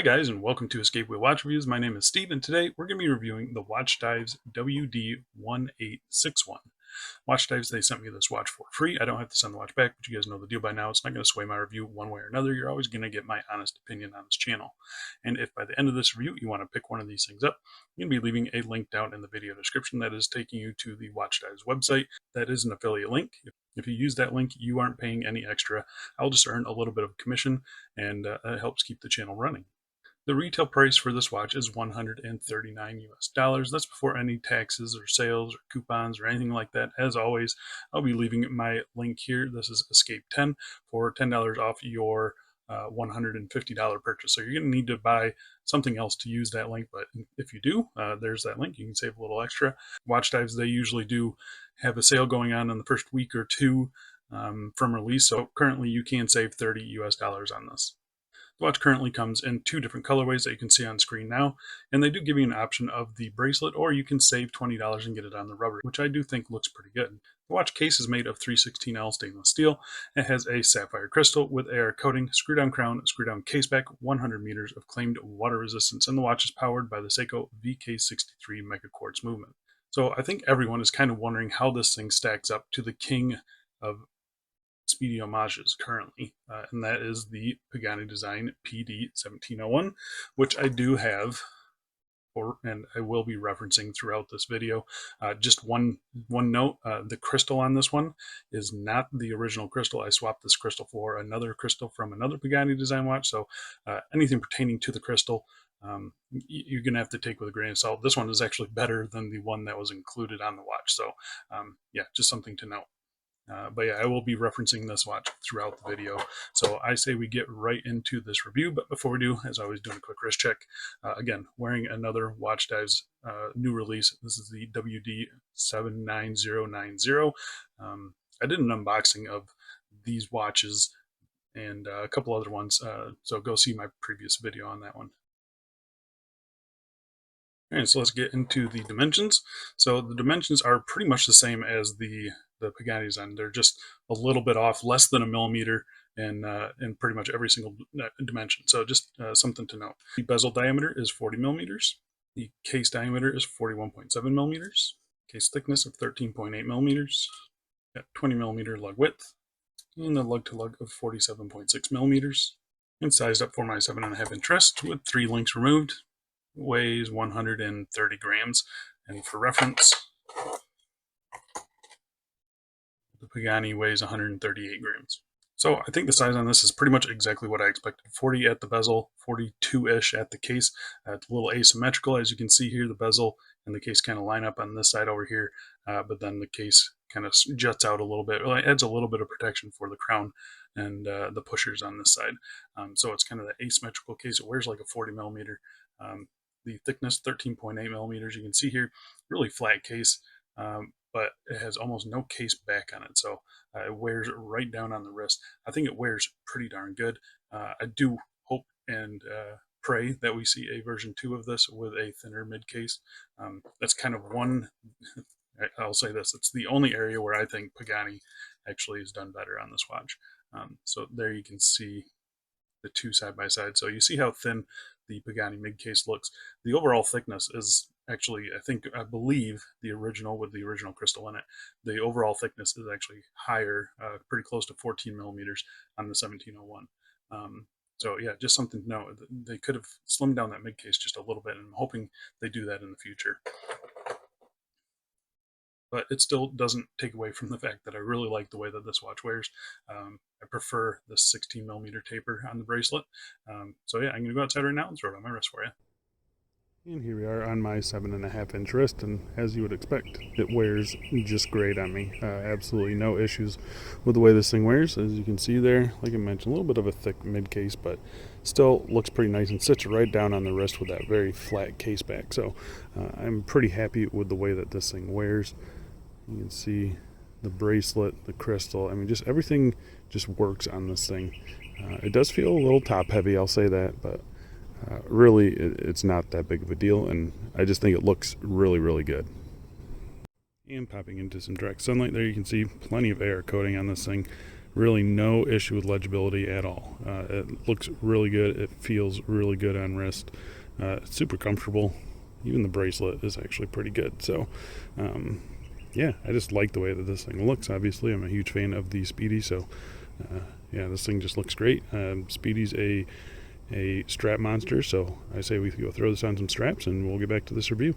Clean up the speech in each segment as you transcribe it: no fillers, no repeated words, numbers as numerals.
Hi guys, and welcome to Escape with Watch Reviews. My name is Steve, and today we're going to be reviewing the Watchdives WD1861. Watchdives, they sent me this watch for free. I don't have to send the watch back, but you guys know the deal by now. It's not going to sway my review one way or another. You're always going to get my honest opinion on this channel. And if by the end of this review you want to pick one of these things up, I'm going to be leaving a link down in the video description that is taking you to the Watchdives website. That is an affiliate link. If you use that link, you aren't paying any extra. I'll just earn a little bit of commission, and it helps keep the channel running. The retail price for this watch is $139 US. That's before any taxes or sales or coupons or anything like that. As always, I'll be leaving my link here. This is Escape 10 for $10 off your $150 purchase. So you're going to need to buy something else to use that link. But if you do, there's that link. You can save a little extra. Watchdives, they usually do have a sale going on in the first week or two from release. So currently you can save $30 US on this. The watch currently comes in two different colorways that you can see on screen now, and they do give you an option of the bracelet, or you can save $20 and get it on the rubber, which I do think looks pretty good. The watch case is made of 316L stainless steel. It has a sapphire crystal with AR coating, screw-down crown, screw-down caseback, 100 meters of claimed water resistance, and the watch is powered by the Seiko VK63 Mega Quartz movement. So I think everyone is kind of wondering how this thing stacks up to the king of Speedy homages currently, and that is the Pagani design PD1701, which I do have, and I will be referencing throughout this video. Just one note: the crystal on this one is not the original crystal. I swapped this crystal for another crystal from another Pagani design watch. So anything pertaining to the crystal, you're going to have to take with a grain of salt. This one is actually better than the one that was included on the watch. So yeah, just something to note. But yeah, I will be referencing this watch throughout the video. So I say we get right into this review. But before we do, as always, doing a quick wrist check. Again, wearing another Watchdives new release. This is the WD1861. I did an unboxing of these watches and a couple other ones. So go see my previous video on that one. All right, so let's get into the dimensions. So the dimensions are pretty much the same as the Pagani design. They're just a little bit off, less than a millimeter in pretty much every single dimension. So just something to note. The bezel diameter is 40 millimeters. The case diameter is 41.7 millimeters. Case thickness of 13.8 millimeters. Got 20 millimeter lug width. And the lug to lug of 47.6 millimeters. And sized up for my 7.5 inch wrist with 3 links removed. Weighs 130 grams. And for reference, the Pagani weighs 138 grams. So I think the size on this is pretty much exactly what I expected. 40 at the bezel, 42-ish at the case. It's a little asymmetrical. As you can see here, the bezel and the case kind of line up on this side over here, but then the case kind of juts out a little bit. Well, it adds a little bit of protection for the crown and the pushers on this side. So it's kind of the asymmetrical case. It wears like a 40 millimeter. The thickness, 13.8 millimeters. You can see here, really flat case. But it has almost no case back on it, so it wears right down on the wrist. I think it wears pretty darn good. I do hope and pray that we see a version 2 of this with a thinner mid case. That's kind of one, I'll say this, it's the only area where I think Pagani actually has done better on this watch. So there you can see the two side by side. So you see how thin the Pagani mid case looks. The overall thickness is actually, I believe the original with the original crystal in it, the overall thickness is actually higher, pretty close to 14 millimeters on the 1701. So yeah, just something to know. They could have slimmed down that mid case just a little bit, and I'm hoping they do that in the future. But it still doesn't take away from the fact that I really like the way that this watch wears. I prefer the 16 millimeter taper on the bracelet. So yeah, I'm gonna go outside right now and throw it on my wrist for you. And here we are on my 7.5 inch wrist, and as you would expect, it wears just great on me. Absolutely no issues with the way this thing wears. As you can see there, like I mentioned, a little bit of a thick mid case, but still looks pretty nice and sits right down on the wrist with that very flat case back. So I'm pretty happy with the way that this thing wears. You can see the bracelet, the crystal, I mean, just everything just works on this thing. It does feel a little top heavy, I'll say that, but really it's not that big of a deal, and I just think it looks really, really good. And popping into some direct sunlight there, you can see plenty of AR coating on this thing. Really no issue with legibility at all. It looks really good. It feels really good on wrist. It's super comfortable. Even the bracelet is actually pretty good. So, yeah, I just like the way that this thing looks. Obviously, I'm a huge fan of the Speedy, so yeah, this thing just looks great. Speedy's a strap monster, so I say we go throw this on some straps and we'll get back to this review.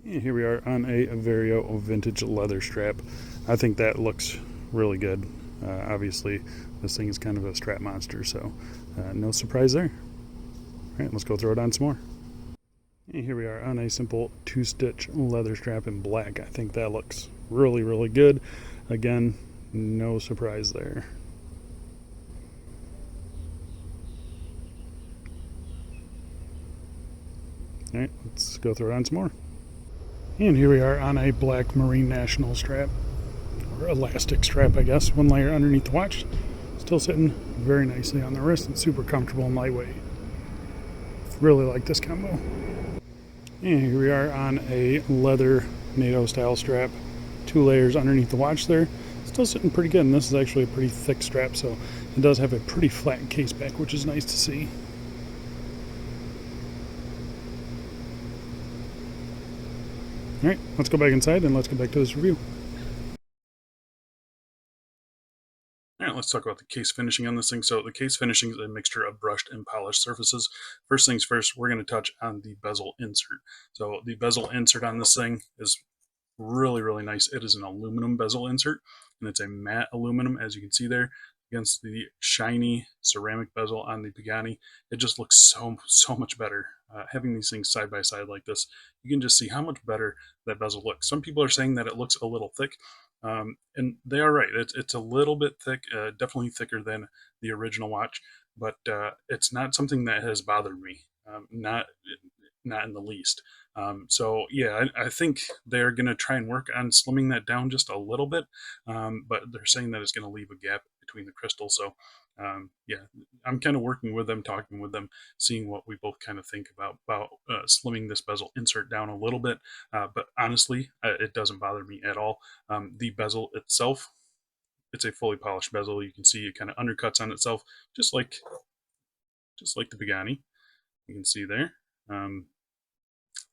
And here we are on a Vario vintage leather strap. I think that looks really good. Obviously, this thing is kind of a strap monster, so no surprise there. All right, let's go throw it on some more. And here we are on a simple 2-stitch leather strap in black. I think that looks really, really good. Again, no surprise there. All right, let's go throw it on some more. And here we are on a black Marine National strap, or elastic strap, I guess. One layer underneath the watch. Still sitting very nicely on the wrist and super comfortable and lightweight. Really like this combo. And here we are on a leather NATO style strap. 2 layers underneath the watch there. Still sitting pretty good, and this is actually a pretty thick strap, so it does have a pretty flat case back, which is nice to see. Alright, let's go back inside and let's get back to this review. Alright, let's talk about the case finishing on this thing. So the case finishing is a mixture of brushed and polished surfaces. First things first, we're going to touch on the bezel insert. So the bezel insert on this thing is really, really nice. It is an aluminum bezel insert, and it's a matte aluminum, as you can see there, against the shiny ceramic bezel on the Pagani. It just looks so much better. Having these things side by side like this, you can just see how much better that bezel looks. Some people are saying that it looks a little thick, and they are right. It's a little bit thick, definitely thicker than the original watch, but it's not something that has bothered me. Not in the least. So yeah, I think they're going to try and work on slimming that down just a little bit, but they're saying that it's going to leave a gap between the crystals. So yeah, I'm kind of working with them, talking with them, seeing what we both kind of think about slimming this bezel insert down a little bit. But honestly, it doesn't bother me at all. The bezel itself, it's a fully polished bezel. You can see it kind of undercuts on itself, just like the Pagani. You can see there.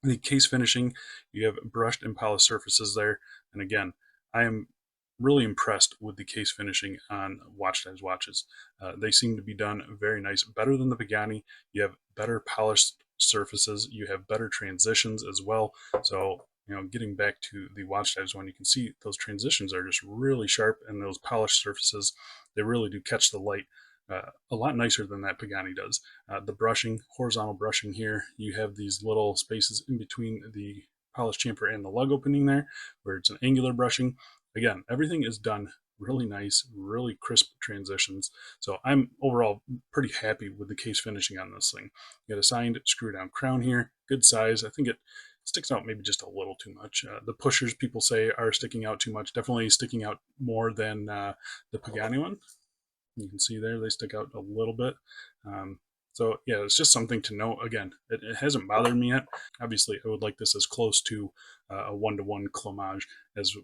The case finishing, you have brushed and polished surfaces there. And again, I am really impressed with the case finishing on Watchdives watches. They seem to be done very nice, better than the Pagani. You have better polished surfaces. You have better transitions as well. So, getting back to the Watchdives one, you can see those transitions are just really sharp, and those polished surfaces, they really do catch the light a lot nicer than that Pagani does. The brushing, horizontal brushing here, you have these little spaces in between the polish chamfer and the lug opening there, where it's an angular brushing. Again, everything is done really nice, really crisp transitions. So I'm overall pretty happy with the case finishing on this thing. You got a signed screw down crown here, good size. I think it sticks out maybe just a little too much. The pushers, people say, are sticking out too much, definitely sticking out more than the Pagani one. You can see there they stick out a little bit. So yeah, it's just something to know. Again, it hasn't bothered me yet. Obviously, I would like this as close to a one-to-one Homage as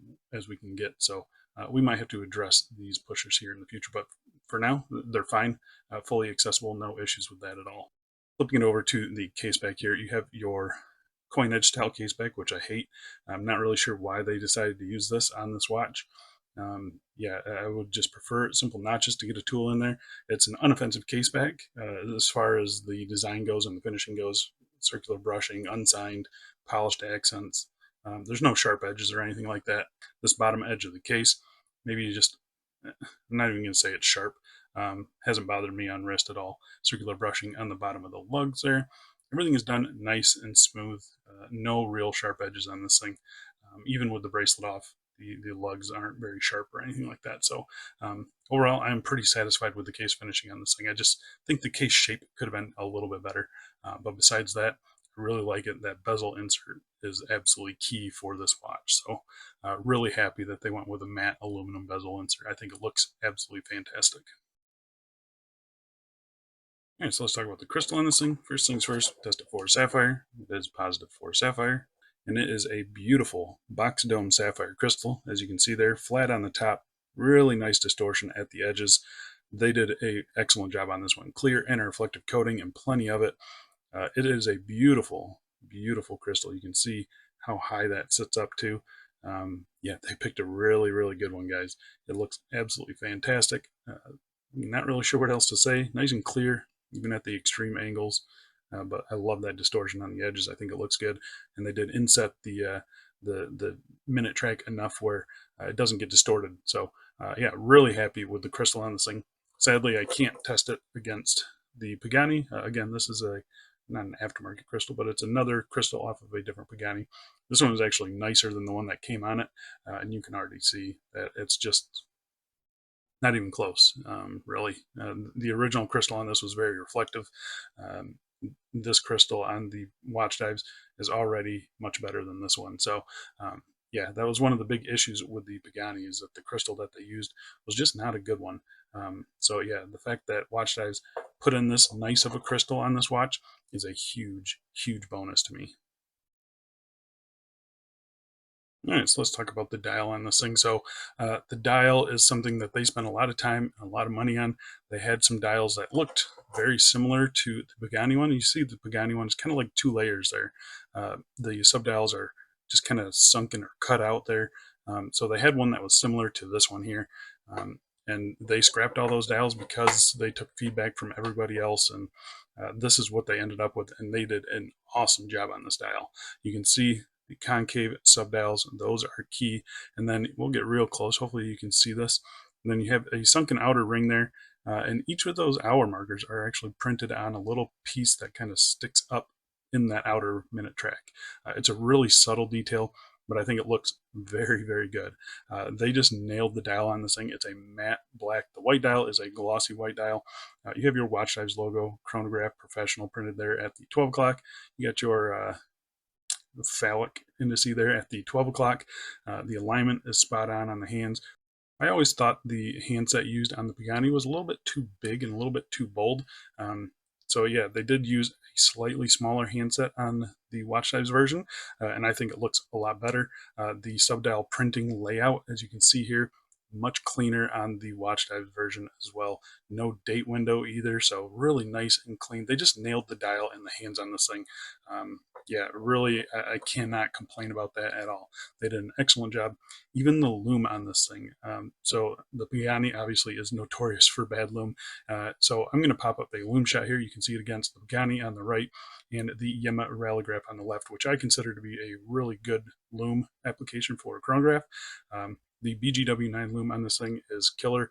we can get. So we might have to address these pushers here in the future, but for now, they're fine, fully accessible, no issues with that at all. Flipping it over to the case back here, you have your coin edge style case back, which I hate. I'm not really sure why they decided to use this on this watch. Yeah, I would just prefer simple notches to get a tool in there. It's an unoffensive case back as far as the design goes and the finishing goes. Circular brushing, unsigned, polished accents. There's no sharp edges or anything like that. This bottom edge of the case, maybe you just, I'm not even going to say it's sharp. Hasn't bothered me on wrist at all. Circular brushing on the bottom of the lugs there. Everything is done nice and smooth. No real sharp edges on this thing. Even with the bracelet off, the lugs aren't very sharp or anything like that. So overall, I'm pretty satisfied with the case finishing on this thing. I just think the case shape could have been a little bit better. But besides that, I really like it. That bezel insert is absolutely key for this watch. So really happy that they went with a matte aluminum bezel insert. I think it looks absolutely fantastic. All right, so let's talk about the crystal on this thing. First things first, test it for sapphire. It is positive for sapphire. And it is a beautiful box dome sapphire crystal. As you can see there, flat on the top, Really nice distortion at the edges. They did a excellent job on this one. Clear and reflective coating and plenty of it. It is a beautiful, beautiful crystal. You can see how high that sits up to. Yeah, they picked a really, really good one, guys. It looks absolutely fantastic. Not really sure what else to say. Nice and clear, even at the extreme angles. But I love that distortion on the edges. I think it looks good. And they did inset the minute track enough where it doesn't get distorted. So yeah, really happy with the crystal on this thing. Sadly, I can't test it against the Pagani. Again, this is not an aftermarket crystal, but it's another crystal off of a different Pagani. This one is actually nicer than the one that came on it, and you can already see that it's just not even close, really. The original crystal on this was very reflective. Um, this crystal on the Watchdives is already much better than this one. So, yeah, that was one of the big issues with the Pagani, is that the crystal that they used was just not a good one. So, yeah, the fact that Watchdives put in this nice of a crystal on this watch is a huge, huge bonus to me. All right, so let's talk about the dial on this thing. So the dial is something that they spent a lot of time and a lot of money on. They had some dials that looked very similar to the Pagani one. You see the Pagani one is kind of like two layers there. The subdials are just kind of sunken or cut out there. So they had one that was similar to this one here. And they scrapped all those dials because they took feedback from everybody else. And this is what they ended up with. And they did an awesome job on this dial. You can see the concave subdials, those are key. And then we'll get real close. Hopefully you can see this. And then you have a sunken outer ring there. And each of those hour markers are actually printed on a little piece that kind of sticks up in that outer minute track. It's a really subtle detail, but I think it looks very, very good. They just nailed the dial on this thing. It's a matte black. The white dial is a glossy white dial. You have your Watchdives logo, chronograph, professional printed there at the 12 o'clock. You got your phallic indice there at the 12 o'clock. The alignment is spot on the hands. I always thought the handset used on the Pagani was a little bit too big and a little bit too bold. So yeah, they did use a slightly smaller handset on the Watchdives version, and I think it looks a lot better. The subdial printing layout, as you can see here, much cleaner on the Watchdives version as well. No date window either, so really nice and clean. They just nailed the dial and the hands on this thing. Yeah, really, I cannot complain about that at all. They did an excellent job. Even the lume on this thing. So the Pagani obviously is notorious for bad lume. So I'm going to pop up a lume shot here. You can see it against the Pagani on the right and the Yema rallograph on the left, which I consider to be a really good lume application for a chronograph. The BGW9 lume on this thing is killer.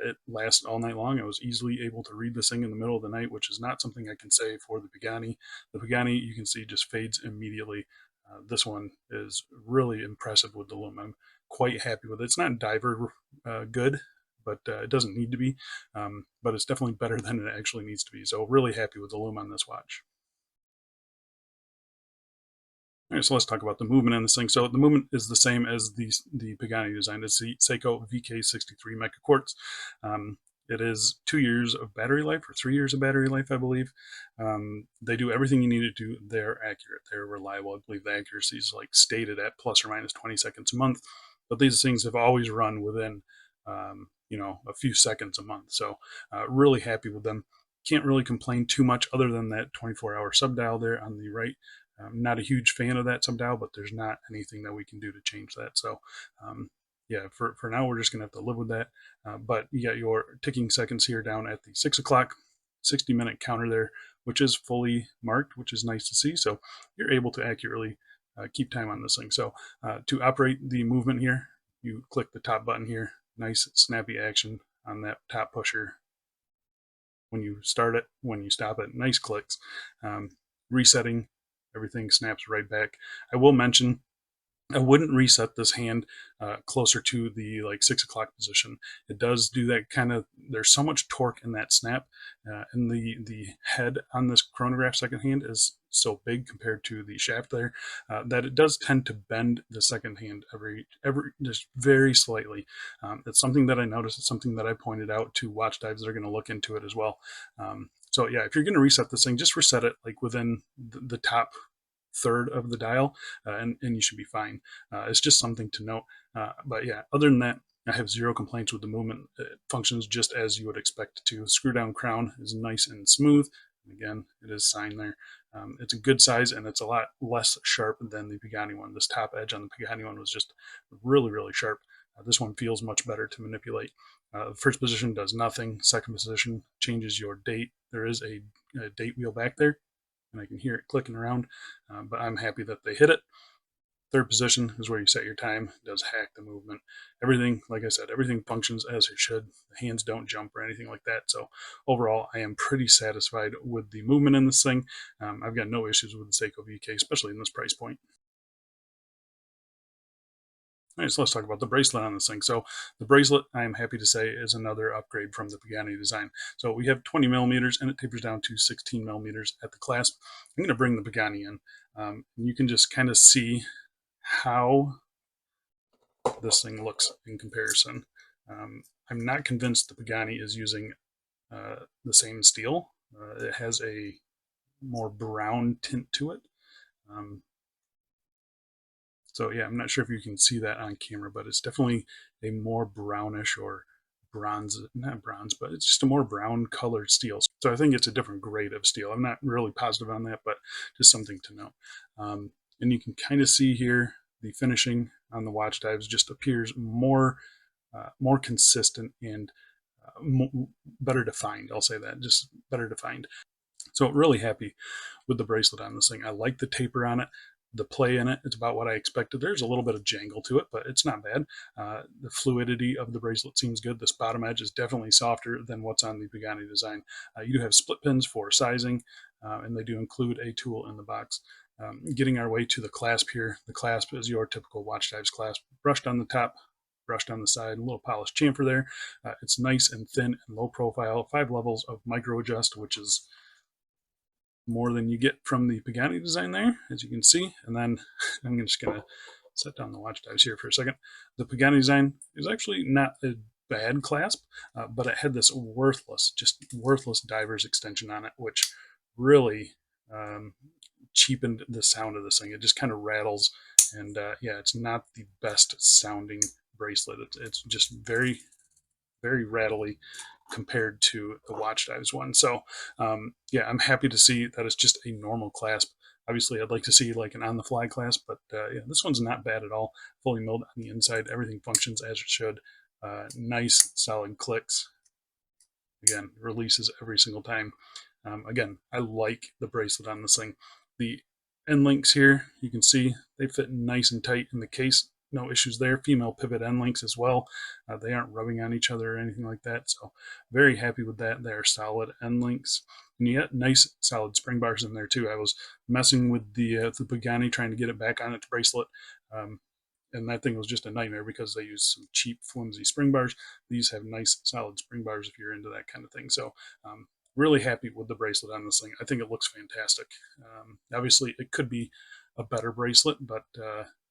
It lasts all night long. I was easily able to read this thing in the middle of the night, which is not something I can say for the Pagani. The Pagani, you can see, just fades immediately. This one is really impressive with the lume. I'm quite happy with it. It's not diver good, but it doesn't need to be. But it's definitely better than it actually needs to be. So really happy with the lume on this watch. All right, so let's talk about the movement in this thing. So the movement is the same as the Pagani design. It's the Seiko VK63 Mecha Quartz. It is 2 years of battery life, or 3 years of battery life, I believe. They do everything you need to do. They're accurate. They're reliable. I believe the accuracy is like stated at plus or minus 20 seconds a month. But these things have always run within, a few seconds a month. So really happy with them. Can't really complain too much other than that 24-hour subdial there on the right. I'm not a huge fan of that subdial, but there's not anything that we can do to change that. So, yeah, for now, we're just going to have to live with that. But you got your ticking seconds here down at the 6 o'clock, 60-minute counter there, which is fully marked, which is nice to see. So you're able to accurately keep time on this thing. So to operate the movement here, you click the top button here. Nice, snappy action on that top pusher. When you start it, when you stop it, nice clicks. Resetting, everything snaps right back. I will mention I wouldn't reset this hand closer to the 6 o'clock position. It does do that kind of. There's so much torque in that snap, and the head on this chronograph second hand is so big compared to the shaft there that it does tend to bend the second hand every just very slightly. It's something that I noticed. It's something that I pointed out to Watchdives. They're going to look into it as well. So yeah, if you're going to reset this thing, just reset it like within the top third of the dial, and you should be fine. It's just something to note. But yeah, other than that, I have zero complaints with the movement. It functions just as you would expect it to. Screw down crown is nice and smooth. Again, it is signed there. It's a good size, and it's a lot less sharp than the Pagani one. This top edge on the Pagani one was just really, really sharp. This one feels much better to manipulate. First position does nothing. Second position changes your date. There is a date wheel back there, and I can hear it clicking around, but I'm happy that they hit it. Third position is where you set your time. It does hack the movement. Everything, like I said, everything functions as it should. The hands don't jump or anything like that. So overall, I am pretty satisfied with the movement in this thing. I've got no issues with the Seiko VK, especially in this price point. All right, so let's talk about the bracelet on this thing. So the bracelet, I am happy to say, is another upgrade from the Pagani design. So we have 20 millimeters, and it tapers down to 16 millimeters at the clasp. I'm going to bring the Pagani in. And you can just kind of see how this thing looks in comparison. I'm not convinced the Pagani is using the same steel. It has a more brown tint to it. So yeah, I'm not sure if you can see that on camera, but it's definitely a more brownish or bronze, not bronze, but it's just a more brown colored steel. So I think it's a different grade of steel. I'm not really positive on that, but just something to know. And you can kind of see here the finishing on the Watchdives just appears more consistent and better defined. I'll say that, just better defined. So really happy with the bracelet on this thing. I like the taper on it. The play in it, it's about what I expected. There's a little bit of jangle to it, but it's not bad. The fluidity of the bracelet seems good. This bottom edge is definitely softer than what's on the Pagani design. You do have split pins for sizing, and they do include a tool in the box. Getting our way to the clasp here. The clasp is your typical Watchdives clasp, brushed on the top, brushed on the side, a little polished chamfer there. It's nice and thin and low profile. 5 levels of micro adjust, which is more than you get from the Pagani design there, as you can see. And then I'm just going to set down the Watchdives here for a second. The Pagani design is actually not a bad clasp, but it had this just worthless diver's extension on it, which really cheapened the sound of this thing. It just kind of rattles, and yeah, it's not the best sounding bracelet. It's just very, very rattly compared to the Watchdives one. So yeah, I'm happy to see that it's just a normal clasp. Obviously, I'd like to see like an on-the-fly clasp, but yeah, this one's not bad at all. Fully milled on the inside. Everything functions as it should. Nice, solid clicks. Again, releases every single time. Again, I like the bracelet on this thing. The end links here, you can see they fit nice and tight in the case. No issues there. Female pivot end links as well. They aren't rubbing on each other or anything like that. So very happy with that. They are solid end links. And you got nice solid spring bars in there too. I was messing with the Pagani trying to get it back on its bracelet. And that thing was just a nightmare because they use some cheap, flimsy spring bars. These have nice, solid spring bars if you're into that kind of thing. So really happy with the bracelet on this thing. I think it looks fantastic. Obviously, it could be a better bracelet, but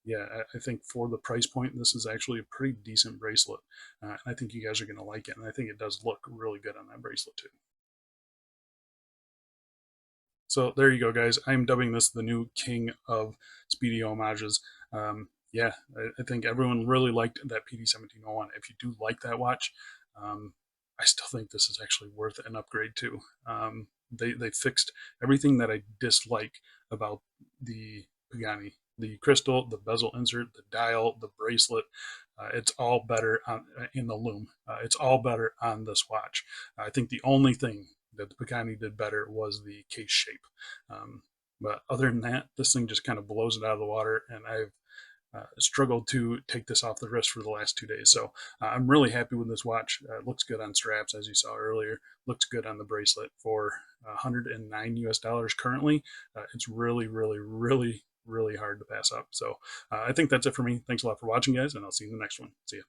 yeah, I think for the price point, this is actually a pretty decent bracelet. And I think you guys are going to like it, and I think it does look really good on that bracelet too. So there you go, guys. I'm dubbing this the new king of Speedy homages. Yeah, I think everyone really liked that PD1701. If you do like that watch, I still think this is actually worth an upgrade too. They fixed everything that I dislike about the Pagani. The crystal, the bezel insert, the dial, the bracelet, it's all better in the Lume. It's all better on this watch. I think the only thing that the Pagani did better was the case shape. But other than that, this thing just kind of blows it out of the water, and I've struggled to take this off the wrist for the last 2 days. So I'm really happy with this watch. It looks good on straps, as you saw earlier. Looks good on the bracelet for $109 US currently. It's really, really, really, really hard to pass up. So I think that's it for me. Thanks a lot for watching, guys, and I'll see you in the next one. See ya.